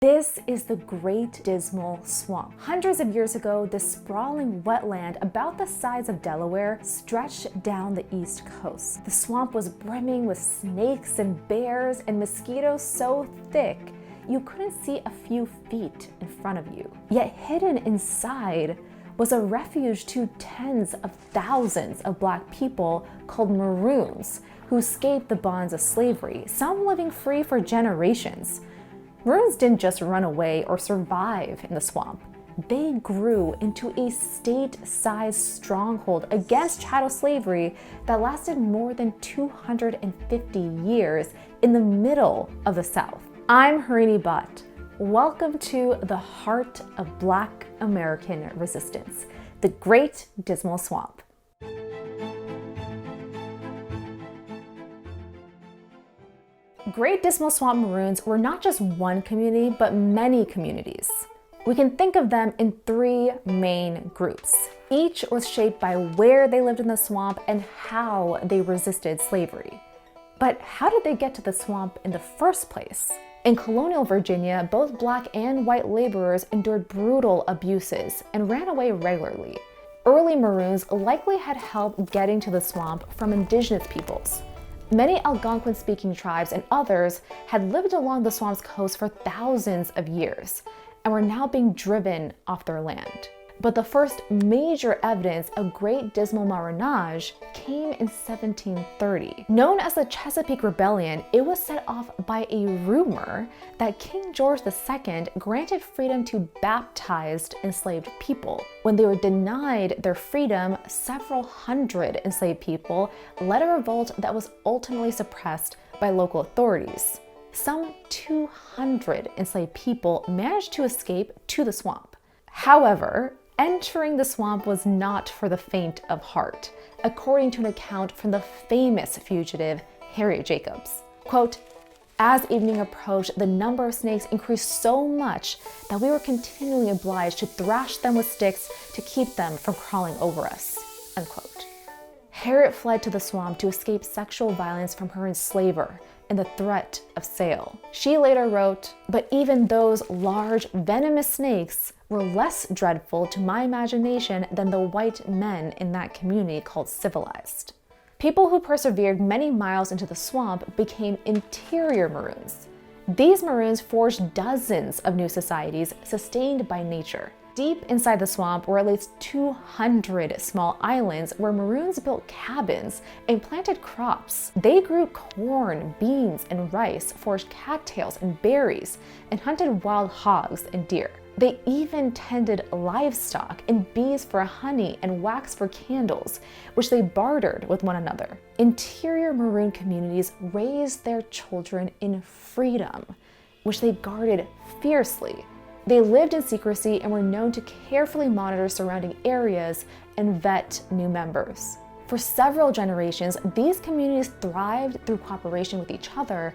This is the Great Dismal Swamp. Hundreds of years ago, this sprawling wetland about the size of Delaware stretched down the east coast. The swamp was brimming with snakes and bears and mosquitoes so thick you couldn't see a few feet in front of you. Yet hidden inside was a refuge to tens of thousands of Black people called Maroons who escaped the bonds of slavery, some living free for generations. Maroons didn't just run away or survive in the swamp. They grew into a state-sized stronghold against chattel slavery that lasted more than 250 years in the middle of the South. I'm Harini Butt. Welcome to the heart of Black American resistance, the Great Dismal Swamp. Great Dismal Swamp Maroons were not just one community, but many communities. We can think of them in three main groups. Each was shaped by where they lived in the swamp and how they resisted slavery. But how did they get to the swamp in the first place? In colonial Virginia, both Black and white laborers endured brutal abuses and ran away regularly. Early Maroons likely had help getting to the swamp from indigenous peoples. Many Algonquin-speaking tribes and others had lived along the swamp's coast for thousands of years and were now being driven off their land. But the first major evidence of Great Dismal Marronage came in 1730. Known as the Chesapeake Rebellion, it was set off by a rumor that King George II granted freedom to baptized enslaved people. When they were denied their freedom, several hundred enslaved people led a revolt that was ultimately suppressed by local authorities. Some 200 enslaved people managed to escape to the swamp. However, entering the swamp was not for the faint of heart, according to an account from the famous fugitive Harriet Jacobs. Quote, "As evening approached, the number of snakes increased so much that we were continually obliged to thrash them with sticks to keep them from crawling over us." Unquote. Harriet fled to the swamp to escape sexual violence from her enslaver and the threat of sale. She later wrote, "But even those large, venomous snakes were less dreadful to my imagination than the white men in that community called civilized." People who persevered many miles into the swamp became interior Maroons. These Maroons forged dozens of new societies sustained by nature. Deep inside the swamp were at least 200 small islands where Maroons built cabins and planted crops. They grew corn, beans, and rice, foraged cattails and berries, and hunted wild hogs and deer. They even tended livestock and bees for honey and wax for candles, which they bartered with one another. Interior Maroon communities raised their children in freedom, which they guarded fiercely. They lived in secrecy and were known to carefully monitor surrounding areas and vet new members. For several generations, these communities thrived through cooperation with each other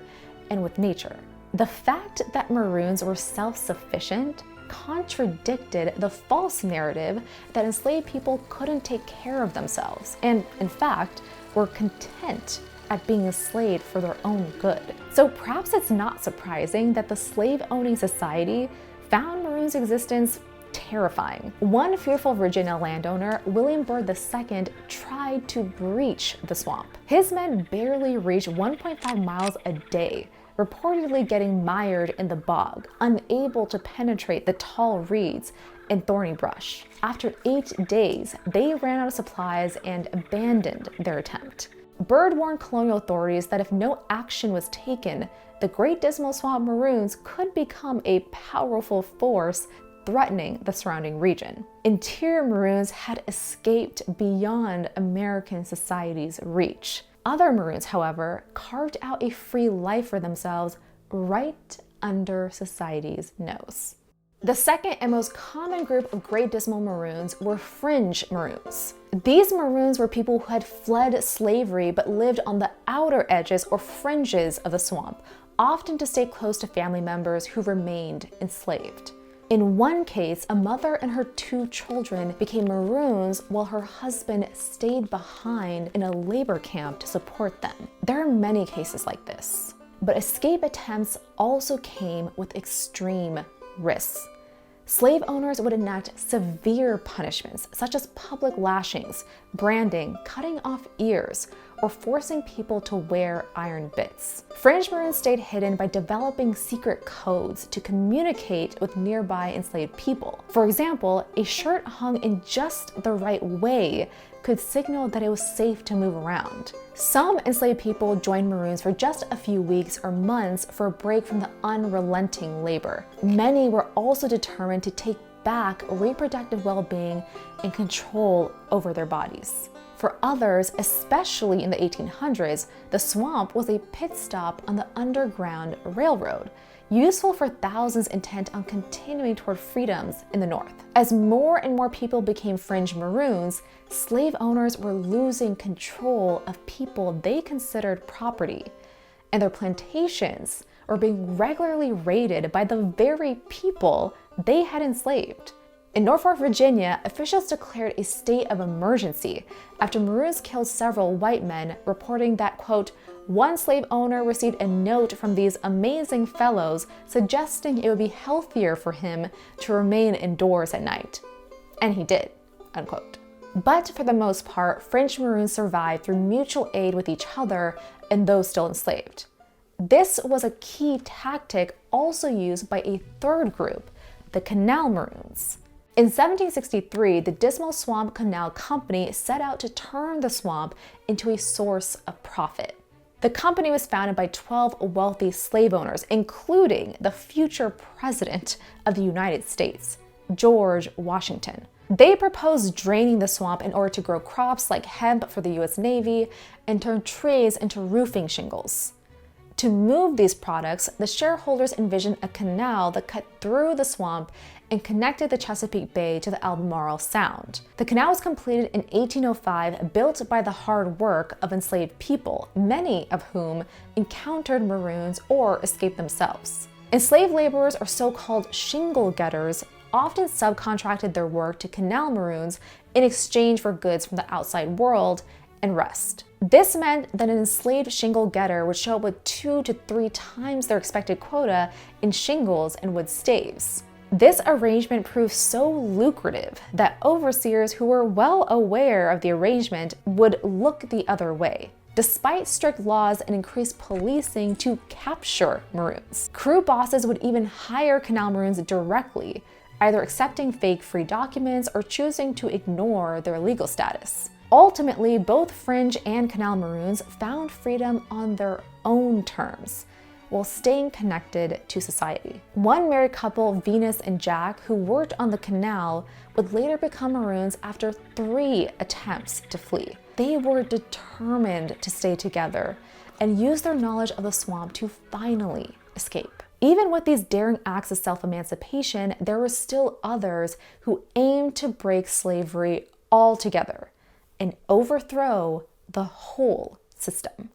and with nature. The fact that Maroons were self-sufficient contradicted the false narrative that enslaved people couldn't take care of themselves and, in fact, were content at being enslaved for their own good. So perhaps it's not surprising that the slave-owning society found Maroons' existence terrifying. One fearful Virginia landowner, William Byrd II, tried to breach the swamp. His men barely reached 1.5 miles a day, reportedly getting mired in the bog, unable to penetrate the tall reeds and thorny brush. After 8 days, they ran out of supplies and abandoned their attempt. Byrd warned colonial authorities that if no action was taken, the Great Dismal Swamp Maroons could become a powerful force threatening the surrounding region. Interior Maroons had escaped beyond American society's reach. Other Maroons, however, carved out a free life for themselves right under society's nose. The second and most common group of Great Dismal Maroons were Fringe Maroons. These Maroons were people who had fled slavery but lived on the outer edges or fringes of the swamp, often to stay close to family members who remained enslaved. In one case, a mother and her 2 children became Maroons while her husband stayed behind in a labor camp to support them. There are many cases like this. But escape attempts also came with extreme risks. Slave owners would enact severe punishments, such as public lashings, branding, cutting off ears, or forcing people to wear iron bits. Fringe Maroons stayed hidden by developing secret codes to communicate with nearby enslaved people. For example, a shirt hung in just the right way could signal that it was safe to move around. Some enslaved people joined Maroons for just a few weeks or months for a break from the unrelenting labor. Many were also determined to take back reproductive well-being and control over their bodies. For others, especially in the 1800s, the swamp was a pit stop on the Underground Railroad, useful for thousands intent on continuing toward freedoms in the North. As more and more people became Fringe Maroons, slave owners were losing control of people they considered property, and their plantations were being regularly raided by the very people they had enslaved. In Norfolk, Virginia, officials declared a state of emergency after Maroons killed several white men, reporting that, quote, one slave owner received a note from these amazing fellows suggesting it would be healthier for him to remain indoors at night. And he did, unquote. But for the most part, Fringe Maroons survived through mutual aid with each other and those still enslaved. This was a key tactic also used by a third group, the Canal Maroons. In 1763, the Dismal Swamp Canal Company set out to turn the swamp into a source of profit. The company was founded by 12 wealthy slave owners, including the future president of the United States, George Washington. They proposed draining the swamp in order to grow crops like hemp for the US Navy and turn trees into roofing shingles. To move these products, the shareholders envisioned a canal that cut through the swamp and connected the Chesapeake Bay to the Albemarle Sound. The canal was completed in 1805, built by the hard work of enslaved people, many of whom encountered Maroons or escaped themselves. Enslaved laborers, or so-called shingle getters, often subcontracted their work to Canal Maroons in exchange for goods from the outside world and rest. This meant that an enslaved shingle getter would show up with 2 to 3 times their expected quota in shingles and wood staves. This arrangement proved so lucrative that overseers who were well aware of the arrangement would look the other way. Despite strict laws and increased policing to capture Maroons, crew bosses would even hire Canal Maroons directly, either accepting fake free documents or choosing to ignore their legal status. Ultimately, both Fringe and Canal Maroons found freedom on their own terms, while staying connected to society. One married couple, Venus and Jack, who worked on the canal, would later become Maroons after 3 attempts to flee. They were determined to stay together and use their knowledge of the swamp to finally escape. Even with these daring acts of self-emancipation, there were still others who aimed to break slavery altogether and overthrow the whole system.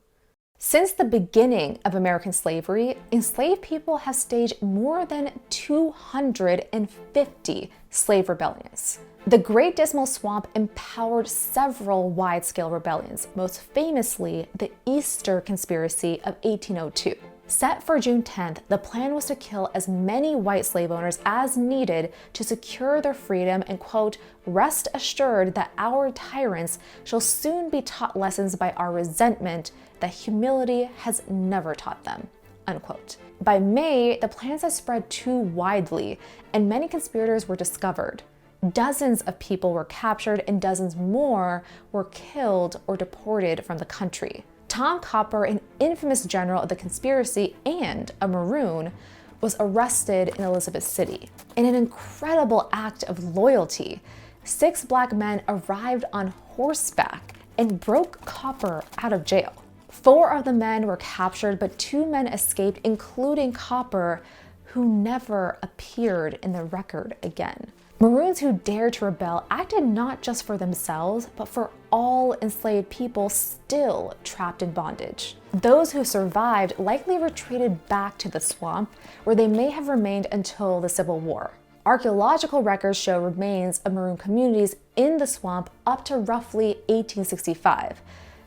Since the beginning of American slavery, enslaved people have staged more than 250 slave rebellions. The Great Dismal Swamp empowered several wide-scale rebellions, most famously the Easter Conspiracy of 1802. Set for June 10th, the plan was to kill as many white slave owners as needed to secure their freedom and, quote, rest assured that our tyrants shall soon be taught lessons by our resentment that humility has never taught them, unquote. By May, the plans had spread too widely and many conspirators were discovered. Dozens of people were captured and dozens more were killed or deported from the country. Tom Copper, an infamous general of the conspiracy and a Maroon, was arrested in Elizabeth City. In an incredible act of loyalty, 6 black men arrived on horseback and broke Copper out of jail. 4 of the men were captured, but 2 men escaped, including Copper, who never appeared in the record again. Maroons who dared to rebel acted not just for themselves, but for all enslaved people still trapped in bondage. Those who survived likely retreated back to the swamp, where they may have remained until the Civil War. Archaeological records show remains of Maroon communities in the swamp up to roughly 1865.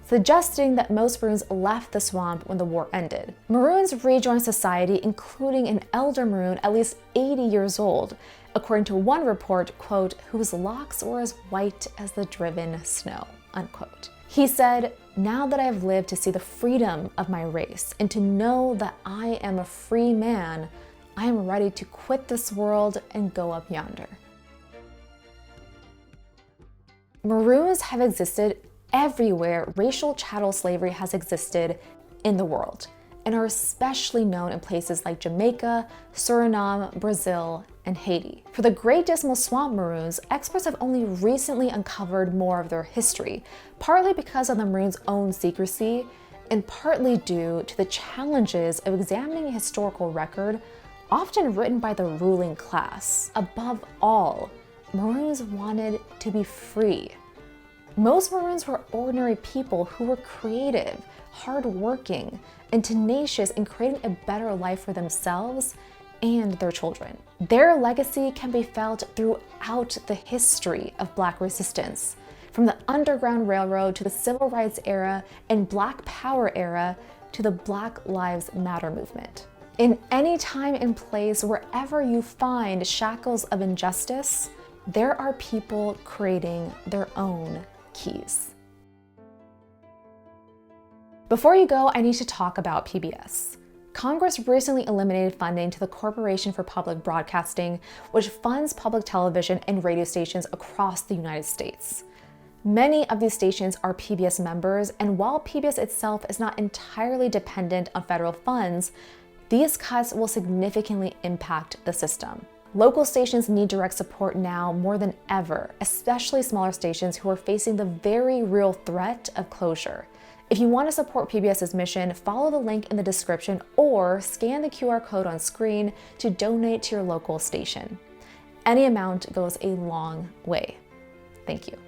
suggesting that most Maroons left the swamp when the war ended. Maroons rejoined society, including an elder Maroon at least 80 years old, according to one report, quote, whose locks were as white as the driven snow, unquote. He said, now that I have lived to see the freedom of my race and to know that I am a free man, I am ready to quit this world and go up yonder. Maroons have existed everywhere racial chattel slavery has existed in the world, and are especially known in places like Jamaica, Suriname, Brazil, and Haiti. For the Great Dismal Swamp Maroons, experts have only recently uncovered more of their history, partly because of the Maroons' own secrecy, and partly due to the challenges of examining a historical record, often written by the ruling class. Above all, Maroons wanted to be free. Most Maroons were ordinary people who were creative, hardworking, and tenacious in creating a better life for themselves and their children. Their legacy can be felt throughout the history of Black resistance, from the Underground Railroad to the Civil Rights era and Black Power era to the Black Lives Matter movement. In any time and place, wherever you find shackles of injustice, there are people creating their own keys. Before you go, I need to talk about PBS. Congress recently eliminated funding to the Corporation for Public Broadcasting, which funds public television and radio stations across the United States. Many of these stations are PBS members, and while PBS itself is not entirely dependent on federal funds, these cuts will significantly impact the system. Local stations need direct support now more than ever, especially smaller stations who are facing the very real threat of closure. If you want to support PBS's mission, follow the link in the description or scan the QR code on screen to donate to your local station. Any amount goes a long way. Thank you.